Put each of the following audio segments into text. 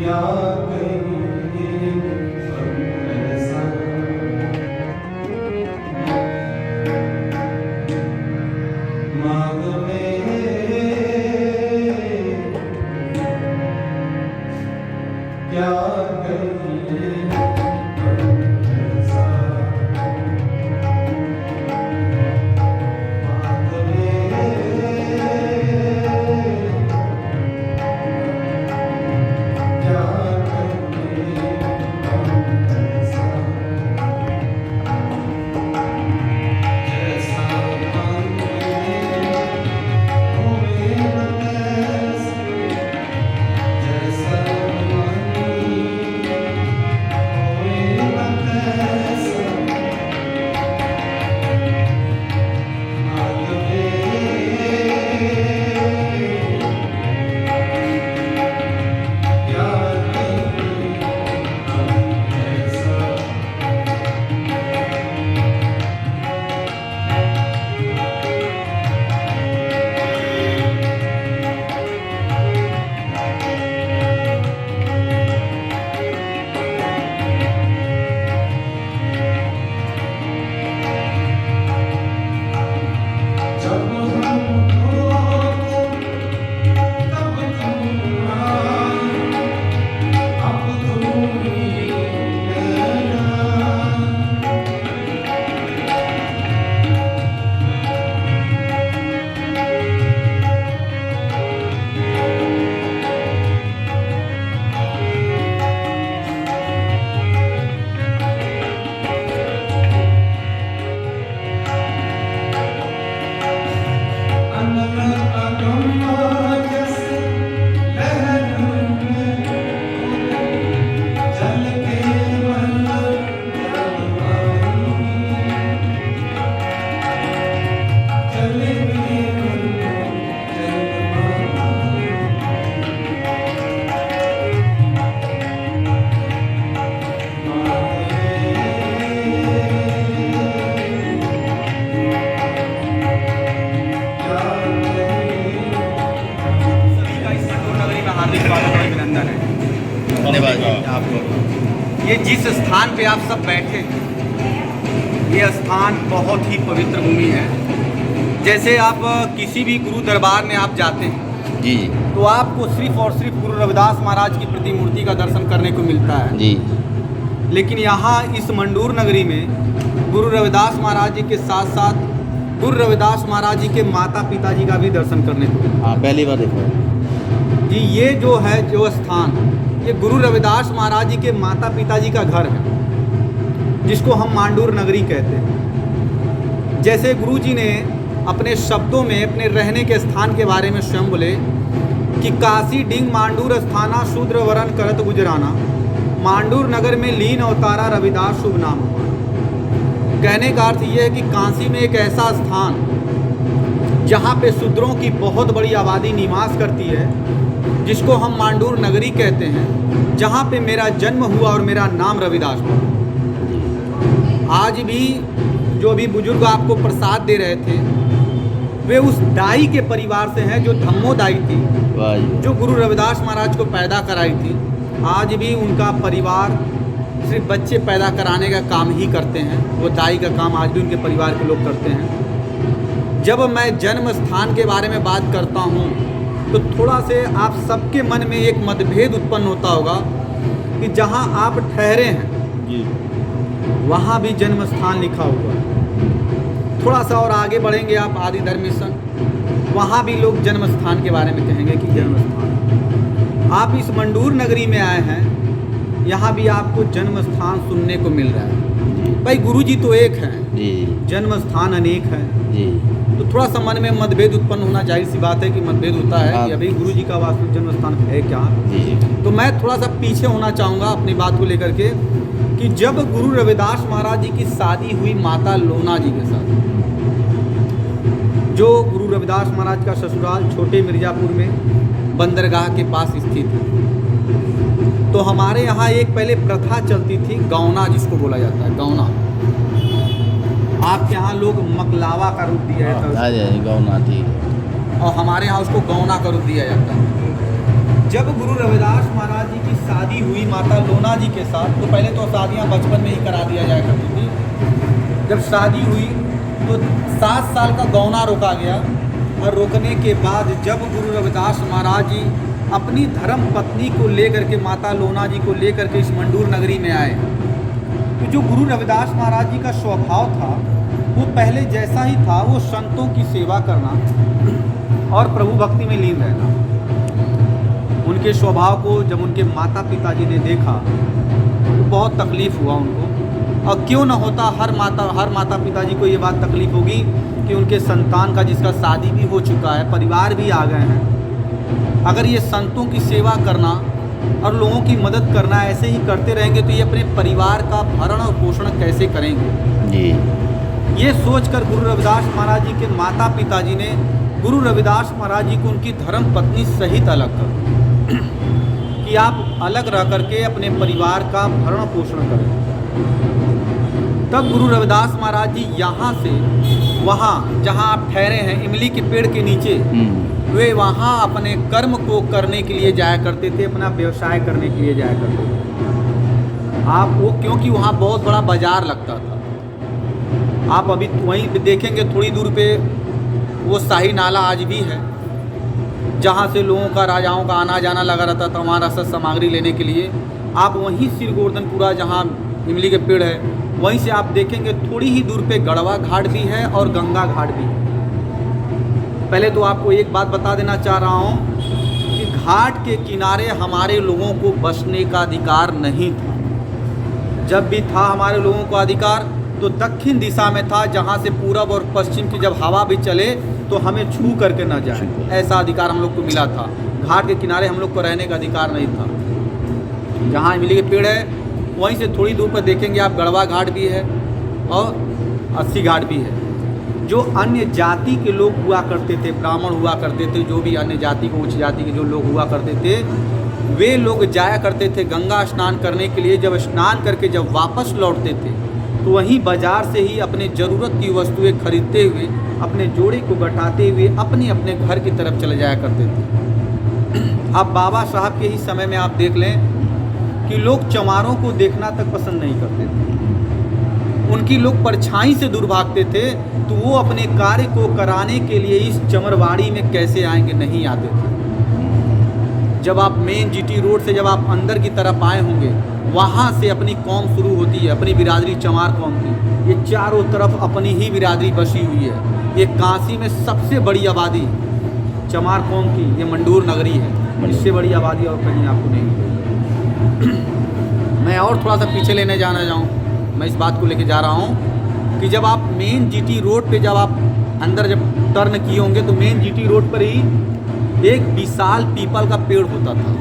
क्या कहिए सब ऐसा, मांग में क्या कहिए सब ऐसा, मांग में क्या कहिए सब ऐसा, जैसा मांगे होवे न तैसा, जैसा मांगे होवे न तैसा, मांग में क्या कहिए सब ऐसा। जब हम होते तब तुम आए, अब तुम ही रहना। अनल अगम जैसे लहर में जल के मन जब आई, चले भी मन जब सभी का इस मंडूर नगरी में हार्दिक स्वागत और अभिनंदन है। धन्यवाद जी आपको। ये जिस स्थान पे आप सब बैठे हैं, ये स्थान बहुत ही पवित्र भूमि है। जैसे आप किसी भी गुरु दरबार में आप जाते हैं जी तो आपको सिर्फ और सिर्फ गुरु रविदास महाराज की प्रतिमूर्ति का दर्शन करने को मिलता है, जी लेकिन यहाँ इस मंडूर नगरी में गुरु रविदास महाराज जी के साथ साथ गुरु रविदास महाराज जी के माता पिता जी का भी दर्शन करने को मिलता हाँ पहली बार देखा। है। जी ये जो है जो स्थान, ये गुरु रविदास महाराज जी के माता पिता जी का घर है, जिसको हम मांडूर नगरी कहते हैं। जैसे गुरु जी ने अपने शब्दों में अपने रहने के स्थान के बारे में स्वयं बोले कि काशी डिंग मांडूर स्थाना शूद्र वरण करत गुजराना, मांडूर नगर में लीन अवतारा रविदास शुभ नाम हुआ। कहने का अर्थ ये है कि काशी में एक ऐसा स्थान जहाँ पे शूद्रों की बहुत बड़ी आबादी निवास करती है, जिसको हम मांडूर नगरी कहते हैं, जहाँ पे मेरा जन्म हुआ और मेरा नाम रविदास हुआ। आज भी जो अभी बुजुर्ग आपको प्रसाद दे रहे थे, वे उस दाई के परिवार से हैं जो धम्मो दाई थी, वाह जी जो गुरु रविदास महाराज को पैदा कराई थी। आज भी उनका परिवार सिर्फ बच्चे पैदा कराने का काम ही करते हैं, वो दाई का काम आज भी उनके परिवार के लोग करते हैं। जब मैं जन्म स्थान के बारे में बात करता हूँ तो थोड़ा से आप सबके मन में एक मतभेद उत्पन्न होता होगा कि जहाँ आप ठहरे हैं जी वहाँ भी जन्म स्थान लिखा हुआ है। थोड़ा सा और आगे बढ़ेंगे आप आदि धर्म मिशन, वहाँ भी लोग जन्म स्थान के बारे में कहेंगे कि जन्म स्थान। आप इस मंडूर नगरी में आए हैं, यहाँ भी आपको जन्म स्थान सुनने को मिल रहा है। भाई गुरु जी तो एक हैं, जी जन्म स्थान अनेक हैं, जी तो थोड़ा सा मन में मतभेद उत्पन्न होना जाहिर सी बात है कि मतभेद होता है हाँ। कि अभी गुरु जी का वास्तविक जन्म स्थान है क्या। जी तो मैं थोड़ा सा पीछे होना चाहूँगा अपनी बात को लेकर के कि जब गुरु रविदास महाराज जी की शादी हुई माता लोना जी के साथ, जो गुरु रविदास महाराज का ससुराल छोटे मिर्ज़ापुर में बंदरगाह के पास स्थित है, तो हमारे यहाँ एक पहले प्रथा चलती थी गौना, जिसको बोला जाता है गौना। आपके यहाँ लोग मकलावा का रूप दिया जाता है आ जाए गौना ठीक और हमारे यहाँ उसको गौना का रूप दिया जाता है। जब गुरु रविदास महाराज जी की शादी माता लोना जी के साथ, तो पहले तो शादियाँ बचपन में ही करा दिया जाया करती थी। जब शादी हुई तो 7 साल का गौना रोका गया, और रोकने के बाद जब गुरु रविदास महाराज जी अपनी धर्म पत्नी को लेकर के, माता लोना जी को लेकर के इस मंडूर नगरी में आए, तो जो गुरु रविदास महाराज जी का स्वभाव था वो पहले जैसा ही था, वो संतों की सेवा करना और प्रभु भक्ति में लीन रहना। उनके स्वभाव को जब उनके माता पिता जी ने देखा तो बहुत तकलीफ़ हुआ उनको, और क्यों न होता, हर माता पिता जी को ये बात तकलीफ़ होगी कि उनके संतान का, जिसका शादी भी हो चुका है, परिवार भी आ गए हैं, अगर ये संतों की सेवा करना और लोगों की मदद करना ऐसे ही करते रहेंगे तो ये अपने परिवार का भरण और पोषण कैसे करेंगे। जी। ये सोचकर गुरु रविदास महाराज जी के माता पिताजी ने गुरु रविदास महाराज जी को उनकी धर्म पत्नी सहित अलग कर कि आप अलग रह करके अपने परिवार का भरण पोषण करें। तब गुरु रविदास महाराज जी यहाँ से वहाँ जहाँ आप ठहरे हैं इमली के पेड़ के नीचे, वे वहाँ अपने कर्म को करने के लिए जाया करते थे, अपना व्यवसाय करने के लिए जाया करते थे। आप वो, क्योंकि वहाँ बहुत बड़ा बाजार लगता था। आप अभी वहीं पे देखेंगे थोड़ी दूर पे वो शाही नाला आज भी है, जहाँ से लोगों का, राजाओं का आना जाना लगा रहता था वहाँ रसद सामग्री लेने के लिए। आप वहीं सिर गोवर्धनपुरा जहाँ इमली के पेड़ है, वहीं से आप देखेंगे थोड़ी ही दूर पे गढ़वा घाट भी है और गंगा घाट भी है। पहले तो आपको एक बात बता देना चाह रहा हूँ कि घाट के किनारे हमारे लोगों को बसने का अधिकार नहीं था। जब भी था हमारे लोगों को अधिकार तो दक्षिण दिशा में था, जहाँ से पूरब और पश्चिम की जब हवा भी चले तो हमें छू करके न जाए, ऐसा अधिकार हम लोग को मिला था। घाट के किनारे हम लोग को रहने का अधिकार नहीं था। जहाँ इमली के पेड़ है वहीं से थोड़ी दूर पर देखेंगे आप गढ़वा घाट भी है और 80 घाट भी है। जो अन्य जाति के लोग हुआ करते थे, ब्राह्मण हुआ करते थे, जो भी अन्य जाति को, उच्च जाति के जो लोग हुआ करते थे, वे लोग जाया करते थे गंगा स्नान करने के लिए। जब स्नान करके जब वापस लौटते थे तो वहीं बाजार से ही अपने ज़रूरत की वस्तुएं खरीदते हुए, अपने जोड़े को गटाते हुए अपने अपने घर की तरफ चले जाया करते थे। अब बाबा साहब के ही समय में आप देख लें कि लोग चमारों को देखना तक पसंद नहीं करते थे, उनकी लोग परछाई से दूर भागते थे, तो वो अपने कार्य को कराने के लिए इस चमरवाड़ी में कैसे आएंगे, नहीं आते थे। जब आप मेन जीटी रोड से जब आप अंदर की तरफ आए होंगे, वहाँ से अपनी कौम शुरू होती है, अपनी बिरादरी चमार कौम की। ये चारों तरफ अपनी ही बिरादरी बसी हुई है। ये काशी में सबसे बड़ी आबादी चमार कौम की ये मंडूर नगरी है, इससे बड़ी आबादी और कहीं आपको नहीं मिलेगी। मैं और थोड़ा सा पीछे लेने जाना चाहूँ, मैं इस बात को लेके जा रहा हूँ कि जब आप मेन जीटी रोड पे जब आप अंदर जब टर्न किए होंगे तो मेन जीटी रोड पर ही एक विशाल पीपल का पेड़ होता था,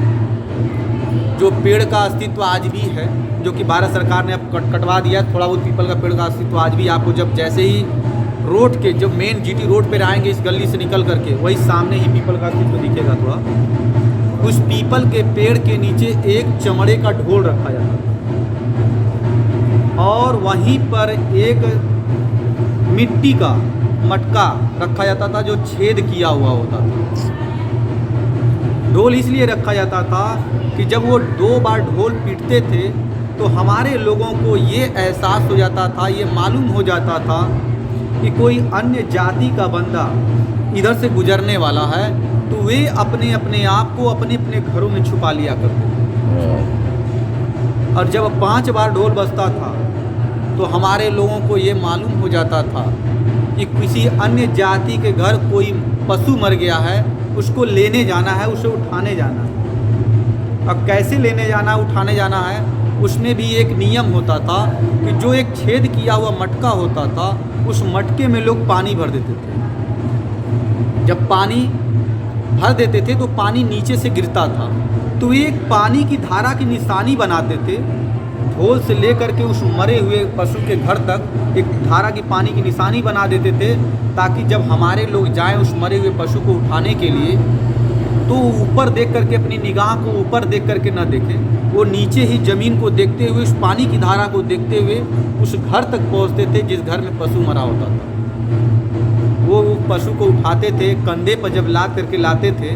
जो पेड़ का अस्तित्व आज भी है, जो कि भारत सरकार ने अब कटवा दिया। थोड़ा बहुत पीपल का पेड़ का अस्तित्व आज भी आपको जब जैसे ही रोड के जब मेन जीटी रोड पर आएंगे इस गली से निकल करके, वही सामने ही पीपल का अस्तित्व दिखेगा थोड़ा। उस पीपल के पेड़ के नीचे एक चमड़े का ढोल रखा जाता था और वहीं पर एक मिट्टी का मटका रखा जाता था जो छेद किया हुआ होता था। ढोल इसलिए रखा जाता था कि जब वो 2 बार ढोल पीटते थे तो हमारे लोगों को ये एहसास हो जाता था, ये मालूम हो जाता था कि कोई अन्य जाति का बंदा इधर से गुजरने वाला है, तो वे अपने अपने आप को अपने अपने घरों में छुपा लिया करते थे। और जब 5 बार ढोल बजता था तो हमारे लोगों को ये मालूम हो जाता था कि किसी अन्य जाति के घर कोई पशु मर गया है, उसको लेने जाना है, उसे उठाने जाना है। अब कैसे लेने जाना, उठाने जाना है, उसमें भी एक नियम होता था कि जो एक छेद किया हुआ मटका होता था, उस मटके में लोग पानी भर देते थे। जब पानी भर देते थे तो पानी नीचे से गिरता था, तो एक पानी की धारा की निशानी बनाते थे, ढोल से लेकर के उस मरे हुए पशु के घर तक एक धारा की पानी की निशानी बना देते थे, ताकि जब हमारे लोग जाएं उस मरे हुए पशु को उठाने के लिए तो ऊपर देख करके, अपनी निगाह को ऊपर देख करके न देखें, वो नीचे ही ज़मीन को देखते हुए, उस पानी की धारा को देखते हुए उस घर तक पहुंचते थे जिस घर में पशु मरा होता था। वो पशु को उठाते थे, कंधे पर जब ला करके लाते थे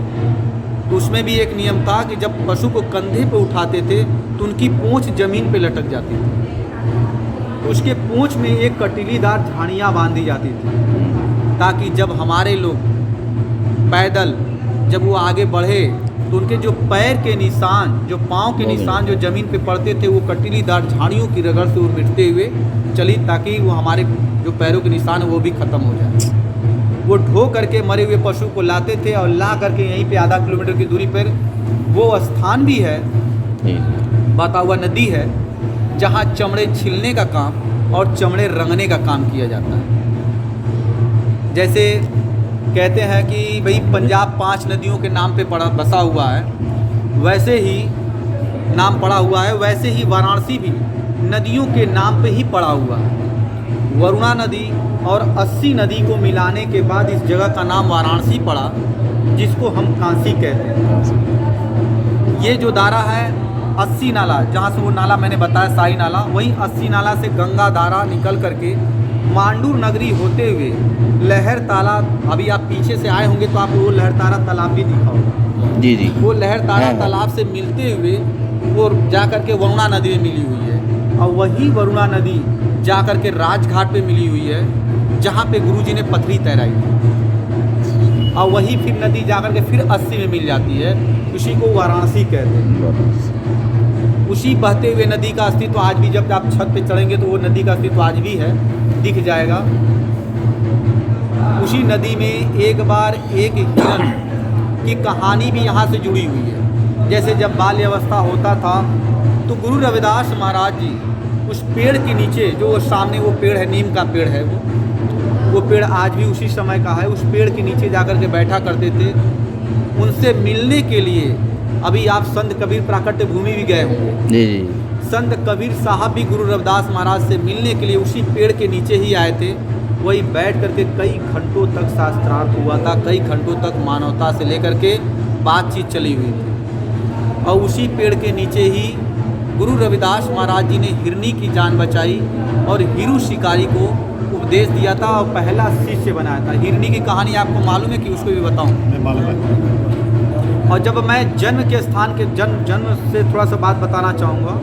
तो उसमें भी एक नियम था कि जब पशु को कंधे पे उठाते थे तो उनकी पूंछ जमीन पे लटक जाती थी, तो उसके पूंछ में एक कटीलीदार झाड़ियाँ बांधी जाती थी, ताकि जब हमारे लोग पैदल जब वो आगे बढ़े तो उनके जो पैर के निशान, जो पाँव के निशान जो ज़मीन पे पड़ते थे, वो कटीलीदार झाड़ियों की रगड़ से वो मिटते हुए चली, ताकि वो हमारे जो पैरों के निशान है वो भी ख़त्म हो जाए। वो ढो करके मरे हुए पशु को लाते थे और ला करके यहीं पे आधा किलोमीटर की दूरी पर वो स्थान भी है, बतावा नदी है, जहाँ चमड़े छिलने का काम और चमड़े रंगने का काम किया जाता है। जैसे कहते हैं कि भाई पंजाब 5 नदियों के नाम पे बसा हुआ है, वैसे ही नाम पड़ा हुआ है, वैसे ही वाराणसी भी नदियों के नाम पे ही पड़ा हुआ है। वरुणा नदी और 80 नदी को मिलाने के बाद इस जगह का नाम वाराणसी पड़ा, जिसको हम काशी कहते हैं। ये जो धारा है 80 नाला, जहाँ से वो नाला मैंने बताया शाही नाला, वहीं 80 नाला से गंगा धारा निकल करके मांडूर नगरी होते हुए लहर तालाब, अभी आप पीछे से आए होंगे तो आपको वो लहर तारा तालाब भी दिखा होगा। जी जी। वो लहर तारा तालाब से मिलते हुए वो जा करके वरुणा नदी में मिली हुई है, और वही वरुणा नदी जा करके राजघाट पे मिली हुई है, जहाँ पे गुरुजी ने पथरी तैराई थी, और वही फिर नदी जा करके फिर 80 में मिल जाती है, उसी को वाराणसी कहते हैं। उसी बहते हुए नदी का अस्तित्व आज भी, जब आप छत पे चढ़ेंगे तो वो नदी का अस्तित्व आज भी है, दिख जाएगा। उसी नदी में एक बार एक हिरन की कहानी भी यहाँ से जुड़ी हुई है। जैसे जब बाल्य अवस्था होता था तो गुरु रविदास महाराज जी उस पेड़ के नीचे, जो सामने वो पेड़ है, नीम का पेड़ है, वो पेड़ आज भी उसी समय का है, उस पेड़ के नीचे जाकर के बैठा करते थे। उनसे मिलने के लिए अभी आप संत कबीर प्राकट्य भूमि भी गए होंगे। जी जी। संत कबीर साहब भी गुरु रविदास महाराज से मिलने के लिए उसी पेड़ के नीचे ही आए थे। वही बैठ करके कई घंटों तक शास्त्रार्थ हुआ था, कई घंटों तक मानवता से लेकर के बातचीत चली हुई थी, और उसी पेड़ के नीचे ही गुरु रविदास महाराज जी ने हिरनी की जान बचाई और हिरू शिकारी को उपदेश दिया था और पहला शिष्य बनाया था। हिरनी की कहानी आपको मालूम है कि उसको भी बताऊं? और जब मैं जन्म के स्थान के जन्म से थोड़ा सा बात बताना चाहूँगा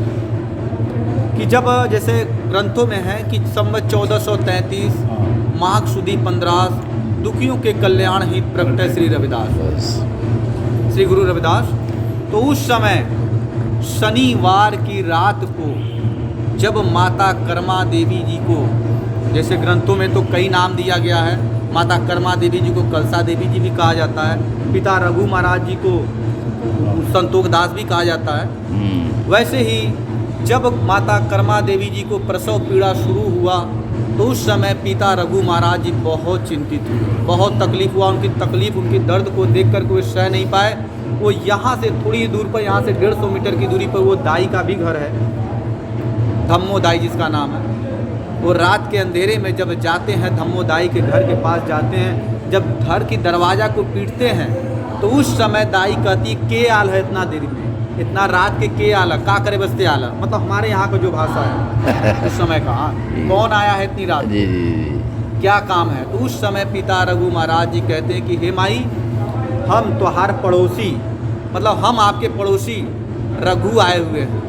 कि जब जैसे ग्रंथों में है कि संवत 1433 माघ सुदी 15 दुखियों के कल्याण हित प्रकट श्री रविदास, श्री गुरु रविदास। तो उस समय शनिवार की रात को जब माता कर्मा देवी जी को, जैसे ग्रंथों में तो कई नाम दिया गया है, माता कर्मा देवी जी को कलसा देवी जी भी कहा जाता है, पिता रघु महाराज जी को संतोष दास भी कहा जाता है। वैसे ही जब माता कर्मा देवी जी को प्रसव पीड़ा शुरू हुआ तो उस समय पिता रघु महाराज जी बहुत चिंतित हुए, बहुत तकलीफ हुआ। उनकी तकलीफ, उनकी दर्द को देख कर कोई सह नहीं पाए। वो यहाँ से थोड़ी दूर पर, यहाँ से 150 मीटर की दूरी पर वो दाई का भी घर है, धम्मो दाई जिसका नाम है। वो रात के अंधेरे में जब जाते हैं, धम्मो दाई के घर के पास जाते हैं, जब घर की दरवाज़ा को पीटते हैं तो उस समय दाई कहती के आल है इतना देरी में, इतना रात के आला, का करे बसते आला, मतलब हमारे यहाँ का जो भाषा है उस समय का, कौन आया है इतनी रात, जी जी, क्या काम है। तो उस समय पिता रघु महाराज जी कहते हैं कि हे माई, हम तुम्हार पड़ोसी, मतलब हम आपके पड़ोसी रघु आए हुए हैं।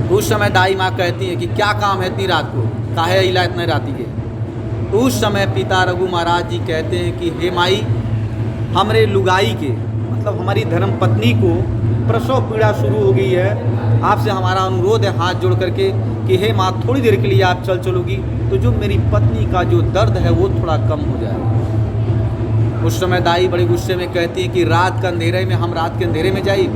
उस समय दाई माँ कहती है कि क्या काम है इतनी रात को, काहे इला इतने राती के। तो उस समय पिता रघु महाराज जी कहते हैं कि हे माई, हमरे लुगाई के, मतलब हमारी धर्म पत्नी को प्रसव पीड़ा शुरू हो गई है, आपसे हमारा अनुरोध है हाथ जोड़ करके कि हे माँ, थोड़ी देर के लिए आप चल चलोगी तो जो मेरी पत्नी का जो दर्द है वो थोड़ा कम हो जाएगा। उस समय दाई बड़े गुस्से में कहती है कि रात के अंधेरे में, हम रात के अंधेरे में जाई,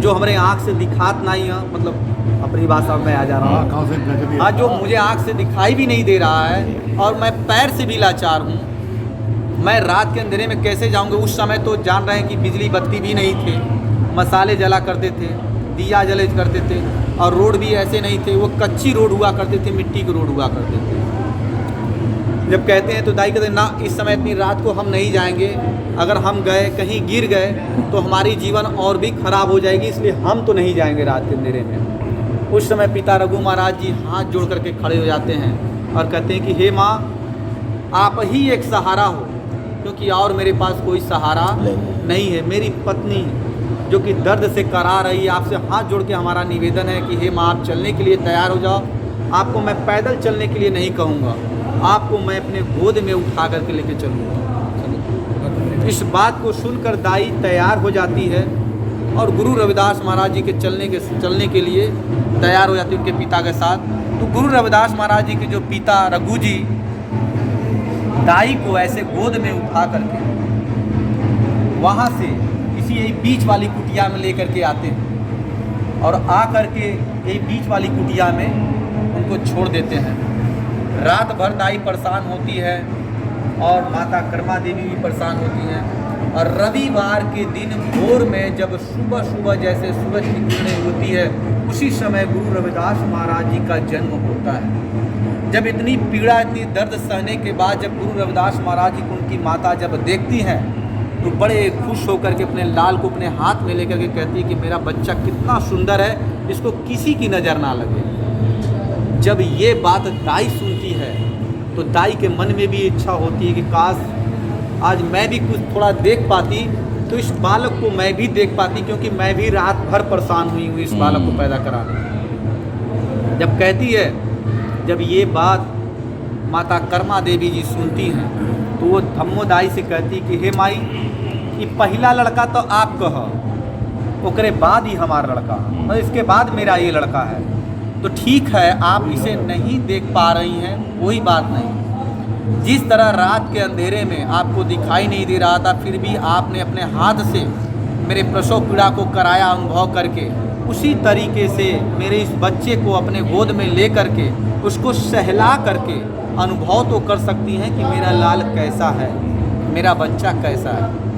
जो हमारे आँख से दिखात नहीं है, मतलब अपनी भाषा में आ जा रहा हूँ, हाँ, जो मुझे आँख से दिखाई भी नहीं दे रहा है और मैं पैर से भी लाचार हूँ, मैं रात के अंधेरे में कैसे जाऊँगी। उस समय तो जान रहे हैं कि बिजली बत्ती भी नहीं थे, मसाले जला करते थे, दिया जले करते थे, और रोड भी ऐसे नहीं थे, वो कच्ची रोड हुआ करते थे, मिट्टी के रोड हुआ करते थे। जब कहते हैं तो दाई कहते हैं ना, इस समय इतनी रात को हम नहीं जाएंगे, अगर हम गए कहीं गिर गए तो हमारी जीवन और भी खराब हो जाएगी, इसलिए हम तो नहीं जाएंगे रात के अंधेरे में। उस समय पिता रघु महाराज जी हाथ जोड़ करके खड़े हो जाते हैं और कहते हैं कि हे माँ, आप ही एक सहारा हो, क्योंकि और मेरे पास कोई सहारा नहीं है। मेरी पत्नी जो कि दर्द से करा रही है, आपसे हाथ जोड़ के हमारा निवेदन है कि हे माँ, आप चलने के लिए तैयार हो जाओ। आपको मैं पैदल चलने के लिए नहीं कहूँगा, आपको मैं अपने गोद में उठा करके लेके चलूँगा। इस बात को सुनकर दाई तैयार हो जाती है और गुरु रविदास महाराज जी के चलने के लिए तैयार हो जाती है उनके पिता के साथ। तो गुरु रविदास महाराज जी के जो पिता रघु जी दाई को ऐसे गोद में उठा करके वहाँ से इसी यही बीच वाली कुटिया में लेकर के आते हैं और आ करके यही बीच वाली कुटिया में उनको छोड़ देते हैं। रात भर दाई परेशान होती है और माता कर्मा देवी भी परेशान होती हैं। और रविवार के दिन भोर में जब सुबह सुबह जैसे सूरज की किरणें होती है, उसी समय गुरु रविदास महाराज जी का जन्म होता है। जब इतनी पीड़ा, इतनी दर्द सहने के बाद जब गुरु रविदास महाराज जी को उनकी माता जब देखती हैं तो बड़े खुश होकर के अपने लाल को अपने हाथ में लेकर के कहती है कि मेरा बच्चा कितना सुंदर है, इसको किसी की नज़र ना लगे। जब ये बात दाई सुनती है तो दाई के मन में भी इच्छा होती है कि काश आज मैं भी कुछ थोड़ा देख पाती तो इस बालक को मैं भी देख पाती, क्योंकि मैं भी रात भर परेशान हुई हूँ इस बालक को पैदा कराने। जब कहती है, जब ये बात माता कर्मा देवी जी सुनती हैं तो वो धम्मो दाई से कहती कि हे माई, ये पहला लड़का तो आप कह, ओकरे बाद ही हमारा लड़का और इसके बाद मेरा ये लड़का है। तो ठीक है, आप इसे नहीं देख पा रही हैं, कोई बात नहीं। जिस तरह रात के अंधेरे में आपको दिखाई नहीं दे रहा था, फिर भी आपने अपने हाथ से मेरे प्रसव पीड़ा को कराया अनुभव करके, उसी तरीके से मेरे इस बच्चे को अपने गोद में ले करके उसको सहला करके अनुभव तो कर सकती हैं कि मेरा लाल कैसा है, मेरा बच्चा कैसा है।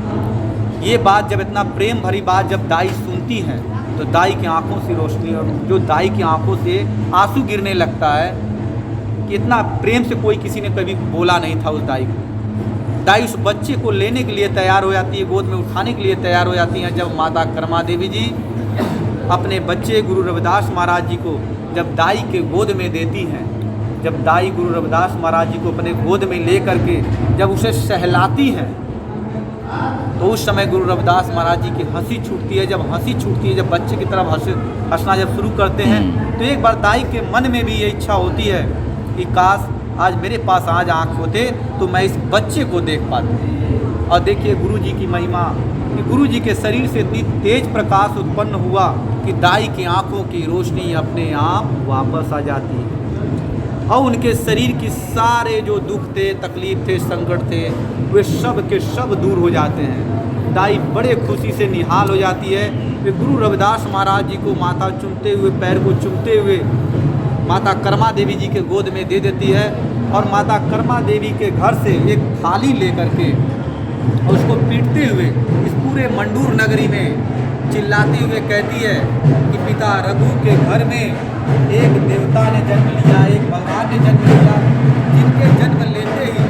ये बात जब इतना प्रेम भरी बात जब दाई सुनती है तो दाई की आंखों से रोशनी और जो दाई की आंखों से आंसू गिरने लगता है कि इतना प्रेम से कोई किसी ने कभी बोला नहीं था उस दाई को। दाई उस बच्चे को लेने के लिए तैयार हो जाती है, गोद में उठाने के लिए तैयार हो जाती हैं। जब माता कर्मा देवी जी अपने बच्चे गुरु रविदास महाराज जी को जब दाई के गोद में देती हैं, जब दाई गुरु रविदास महाराज जी को अपने गोद में ले करके जब उसे सहलाती हैं तो उस समय गुरु रविदास महाराज जी की हंसी छूटती है। जब हंसी छूटती है, जब बच्चे की तरफ हंसना जब शुरू करते हैं तो एक बार दाई के मन में भी ये इच्छा होती है कि काश आज मेरे पास आज आँख होते तो मैं इस बच्चे को देख पाती। और देखिए गुरु जी की महिमा कि गुरु जी के शरीर से इतनी तेज प्रकाश उत्पन्न हुआ कि दाई की आँखों की रोशनी अपने आप वापस आ जाती है और उनके शरीर की सारे जो दुख थे, तकलीफ थे, संकट थे, वे सब के सब दूर हो जाते हैं। दाई बड़े खुशी से निहाल हो जाती है। वे गुरु रविदास महाराज जी को माथा चूमते हुए, पैर को चूमते हुए माता कर्मा देवी जी के गोद में दे देती है और माता कर्मा देवी के घर से एक थाली लेकर के और उसको पीटते हुए इस पूरे मंडूर नगरी में चिल्लाते हुए कहती है कि पिता रघु के घर में एक देवता ने जन्म लिया, एक भगवान ने जन्म लिया, जिनके जन्म लेते ही